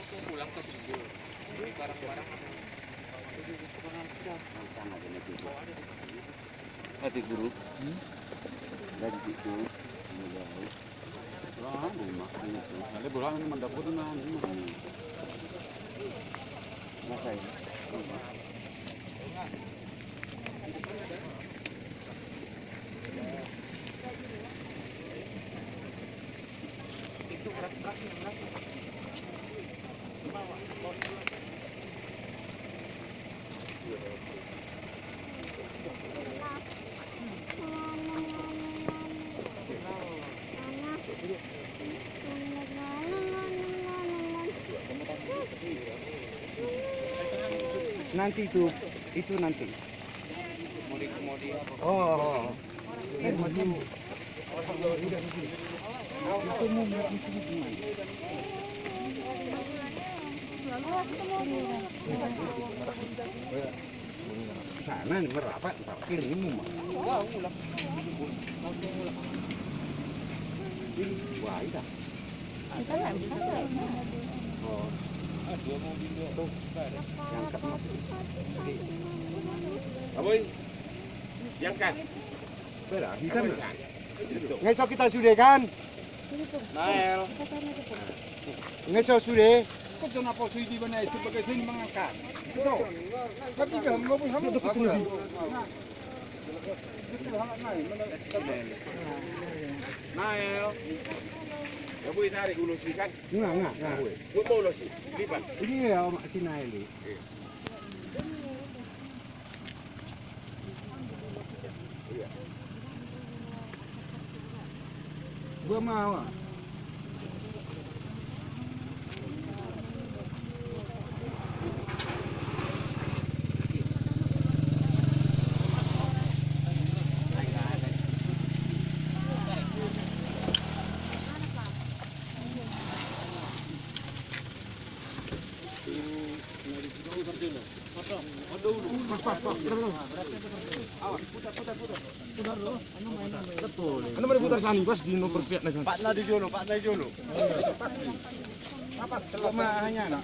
pulang ke Bindo. Ini barang-barang Ada guru. Dari situ mulai. Wah, rumah itu. Ada bola ini mendapur ini. Masa ini. itu keras-kerasnya berapa? Nanti itu nanti. Kemodi Oh. Sana nih merapat parkir ini mah. Wah, itu. Kita nggak bisa Oh, dua mobil tuh. yang Aboy, diangkat. berapa? Kita Itu. ngesok kita sudah kan? Nael. Ngesok sudah. Kok kenapa sih di mana sebagai sini mengangkat? Itu. Tapi kan nggak bisa mengangkat. Nael. Aboy tarik dulu sih kan. Enggak. Gue mau lo sih, lipat. Ini ya Om Cina ini. Gua mau. Anu mau putar sani pas di nomor pihak nasional. Pak Nadi Jono. Apa selama hanya nak?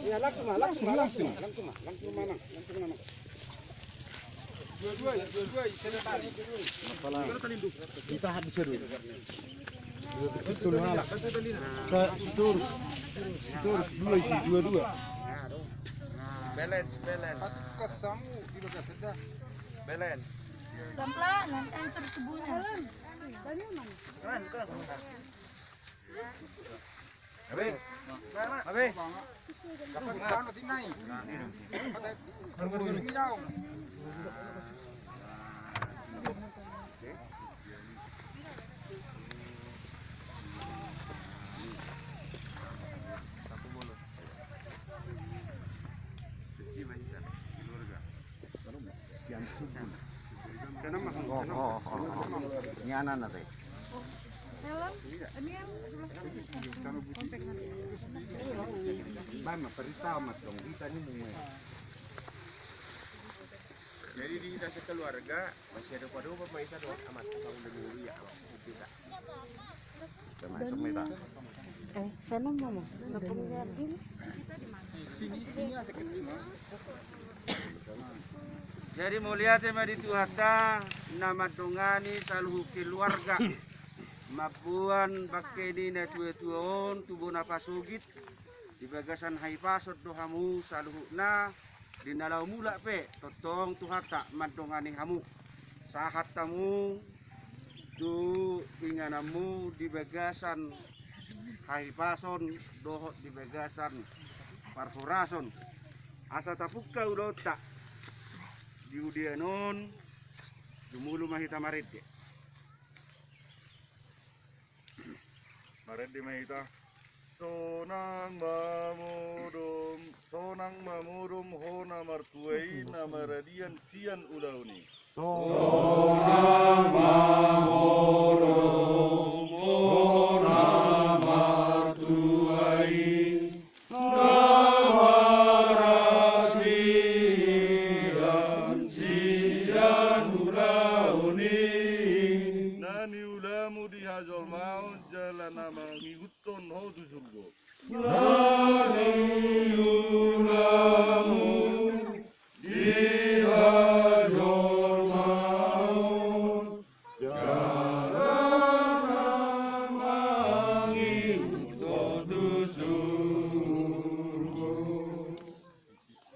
Ya langsung mana? Dua-dua, kena tali. Kita habis dulu. Itu lah. Dua. Balance. Balance. pelan-pelan, nanti hancur tubuhnya. Abe. Dapat ngarang nanti naik. Ini anak nanti. Bama perintah mas dong kita ini mau. Jadi di dasar keluarga masih ada pada pemirsa doang amat kalau dulu ya tidak. Termasuk kita. Sana mama, nggak perlu liatin. Sini ada kecil. Jadi mulia tema di Tuhata nama dongani saluhu keluarga mapuan pakai di na tua-tuaon tubuh napasugit di bagasan haipasot dohamu saluhu na di nalau mula pe totong Tuhata madongani hamu sahat tamu tu inganamu di bagasan haipason dohot di bagasan parfurason asa tapukka udota di udianon dumulu mahita maridde mahita sonang mamudum hona martuai namaradian sian ulauni nani ulamu di hazol maun jalan nama ngiguton hodu surgo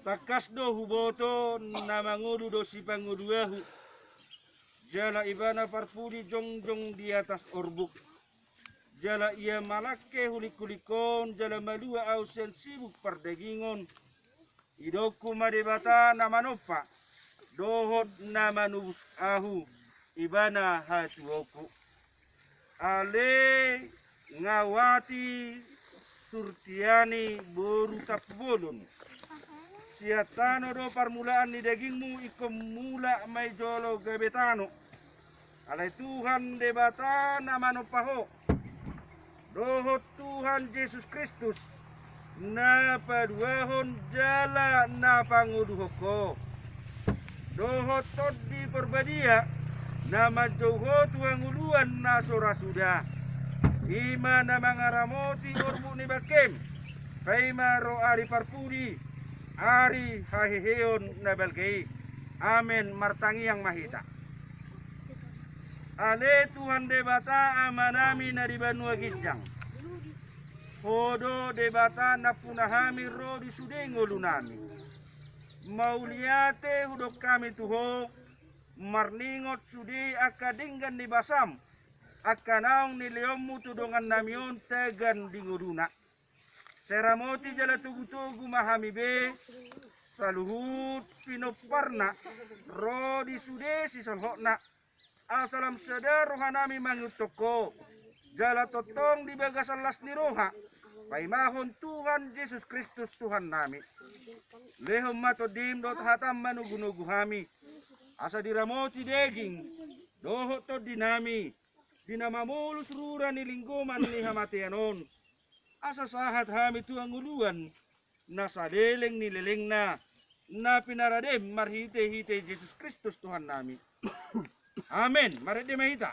takas do huboto namangudu do si panguduahu jala ibana parpudi jongjong di atas orbuk jala ia malake hulik-hulikon jala malua ausen sibuk pardagingon idoku madebata namanopa dohot namanubus ahu ibana hatuoku ale ngawati surtiani boru tapbolon siatano do permulaan di dagingmu ikom mula may jolo gabetano alay Tuhan debata namano paho dohot Tuhan Yesus Kristus na paduahon jala na panguduhoko dohot tod di perbadia na majoho tuang uluan na sorasuda ima na mangaramoti orbu ni bakem kaima ro ari parpudi Ari hahiheon na balgay. Amen martangi yang mahita. Ale Tuhan debata amanami na di Banua Gijang. Hodo debata na punahami ro di sudengo lunami. Mauliate hudok kami tuho marningot sudi akadinggan di basam. Akanaong ni leomu tudongan namion tegan di nguduna. Seramoti jala tugu-tugu mahami be saluhut pinoparna ro di sude si salhokna asalam sadar rohanami mangutoko jala totong di bagasan las ni roha paimahon Tuhan Yesus Kristus Tuhan nami lehom matodim dot hatam manugunugu hami asa diramoti deging dohot to dinami dinamamulus rura ni linggoman ni hamatianon asa sahat hami tuang uluan nasa leleng ni leleng na pinaradem marhite-hite Yesus Kristus Tuhan nami. Amen. Marhite mahita.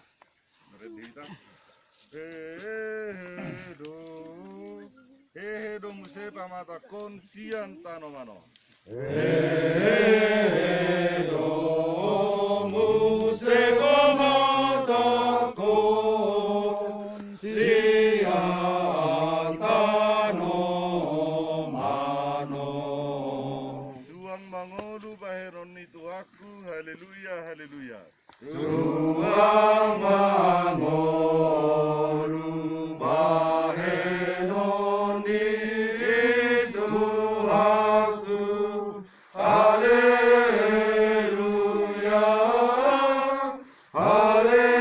Hehedo muse pamata kon sian tano mano. Muse pamata kon sian tano mano. Suang mangodu baheron itu aku haleluya haleluya. Suang mangodu baheron itu aku haleluya haleluya.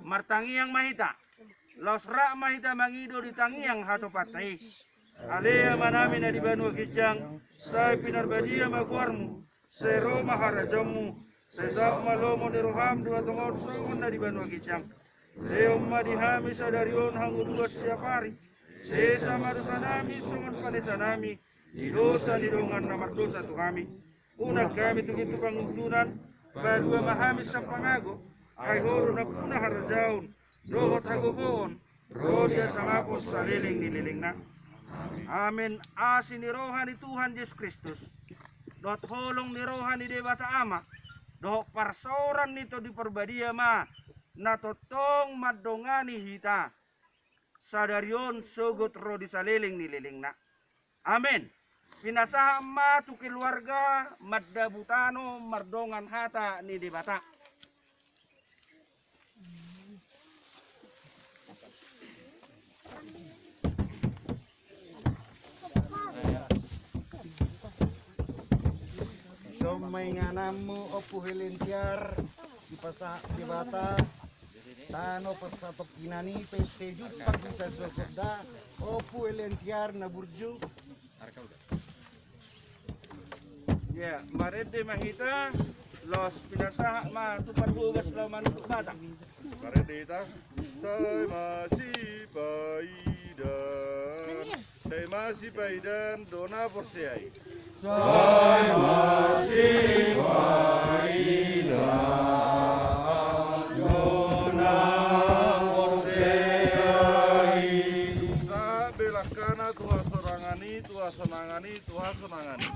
Martangiang mahita losra mahita mangido di tangiang hatopatai alea manami na di Banua Gijang sa pinarbadia maguarmu sero maharajamu sesab malomo ni roham dua tongor songon na di Banua Gijang leom madihami sadarion hangudua siapari sesa madosanami songon panesanami di dosa di dongan namar dosa tu kami unag kami tugintu panguncunan badua mahami sa pangago ay horo na puna harajaon rohot hagogoon rodia samapos sa liling nililing na Amin. Asin ni rohani Tuhan Yesus Kristus. Dot holong ni rohani Debata Ama. Doh parsoran nito di perbadia ma. Natotong madongani hita. Sadarion sugut ro di saliling ni liling na. Amin. Pinasaha ma tu keluarga maddabutano mardongan hata ni Debata. So may nganamu opu helentiar ipasa Debata tano pasatok kinani pesteju pagkita sosda opu helentiar na burju. Ya, marede mahita los pinasaha ma tu parhubas law manutuk batang. Paredita, saya masih paidan. Saya masih paidan dona persiai. Sa belakana Tuhan sorangani, Tuhan sonangani, Tuhan sonangani.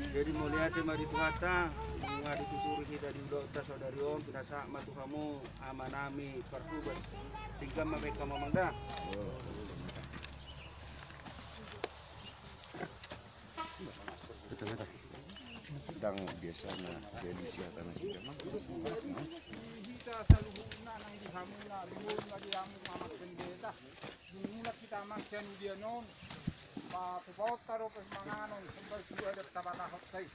Jadi muliate mari Tuhata, ngadi tuturi kita di dokter saudarion pinasa ma Tuhamu amanami parhubas. Tingkam mereka mamangda. Sedang biasanya jadi siapa nasi jamak. Kita selalu nang di hamuna lumur ngadi amu mamak pendeta. Dungulat kita maksan dia non. Pa pupot taro pas manganon sampai sudah ada tabata hotsai.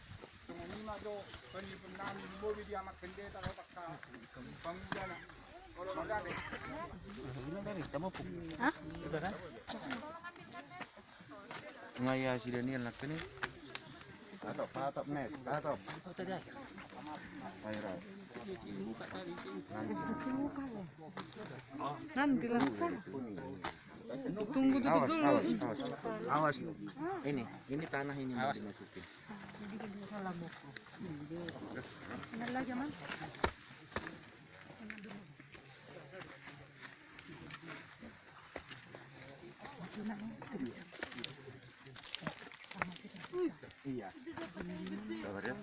Tunguni do penipun lumur dia mak pendeta ro takka. Pangudana. Kalau magane. Ngaya si Daniel nak ni. Patop nes, patop. Nanti lah. Tunggu tutup dulu. Awas. Ini tanah ini mau dimasukin. Benar lagi man. Sabar ya.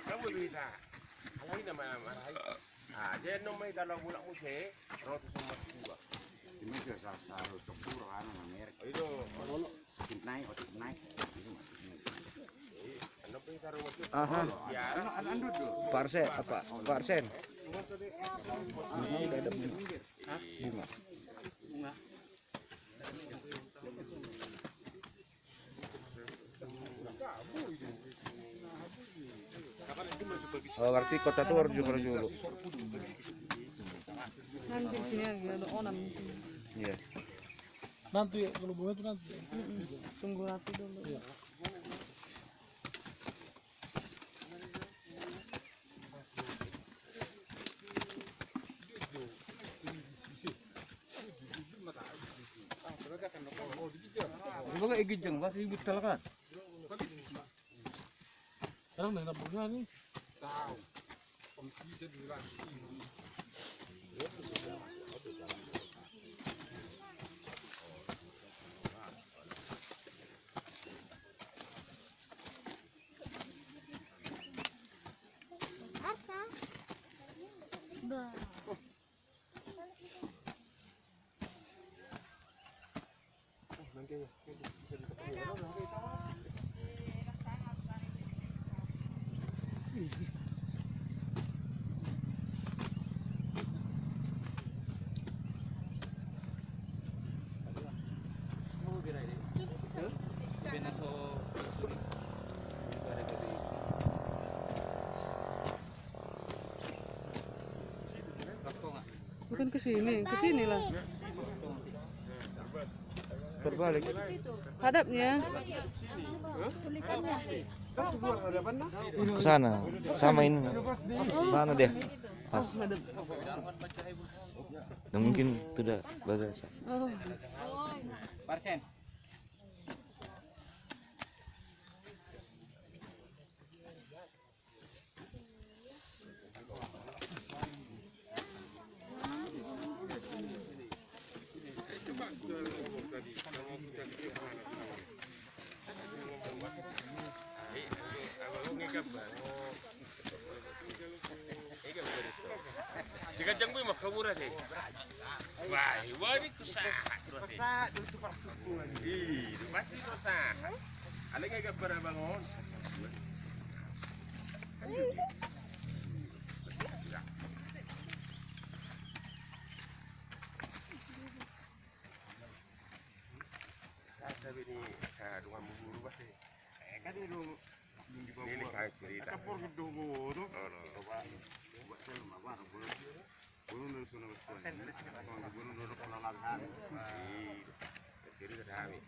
Kamu bisa. Alai nama marai. Dia nomai dalam bulan musim, rotu sama dua. Ini juga salah sepuluh kan Amerika. Itu Naik, naik. nomai taruh masuk. Aha. Ya. Parsen apa? Parsen. Oh, berarti kota tuh harus dulu. Nanti sini ada onam. Iya. Nanti kalau bunga itu nanti. Tunggu rapi dulu. Bunga igijeng masih ibu kan? Sekarang nggak bunga nih. Benaso Bukan ke sini lah. Terbalik. Hadapnya. Ke sana, sama ini. Ke sana dia. Pas. Hadap. Nah, mungkin itu udah bagasi. Oh. Si Kajang Boy makamura sih. Wah, wari kusah. Ih, pasti kusah. Ada nggak kabar bangun? Tapi ini rumah buburu pasti. Kan ini kan cerita. Kapur gedung buburu. Cerita kami.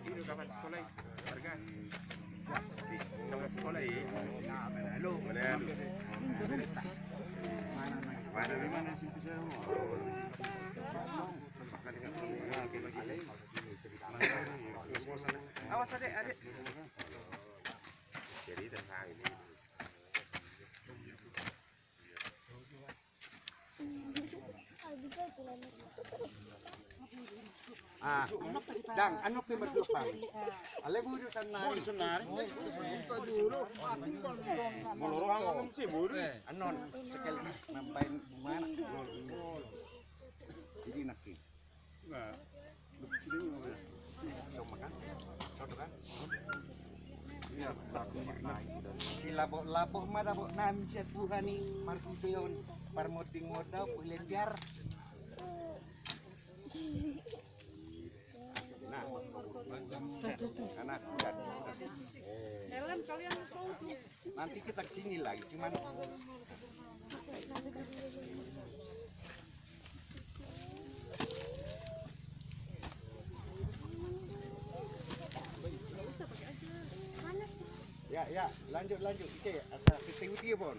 Ini kapan sekolah? Warga. Kapan sekolah ini? Halo. Mana sih bisa? Awas adek. Jadi tentang ini. Dang, ano kayo maglupang? Alay mo doon sa nari. Molorong sih buru. Anon, sekali nampain bumana. Jadi naki. So makan? Sodo kan? Si labo-labo madabo namin siya Tuhan ni Markupeon. Parmoting mo daw, pulilyar. Nah, anak dan Helen kalian tahu tuh. nanti kita kesini lagi, cuman ya lanjut ike asal kita uti pun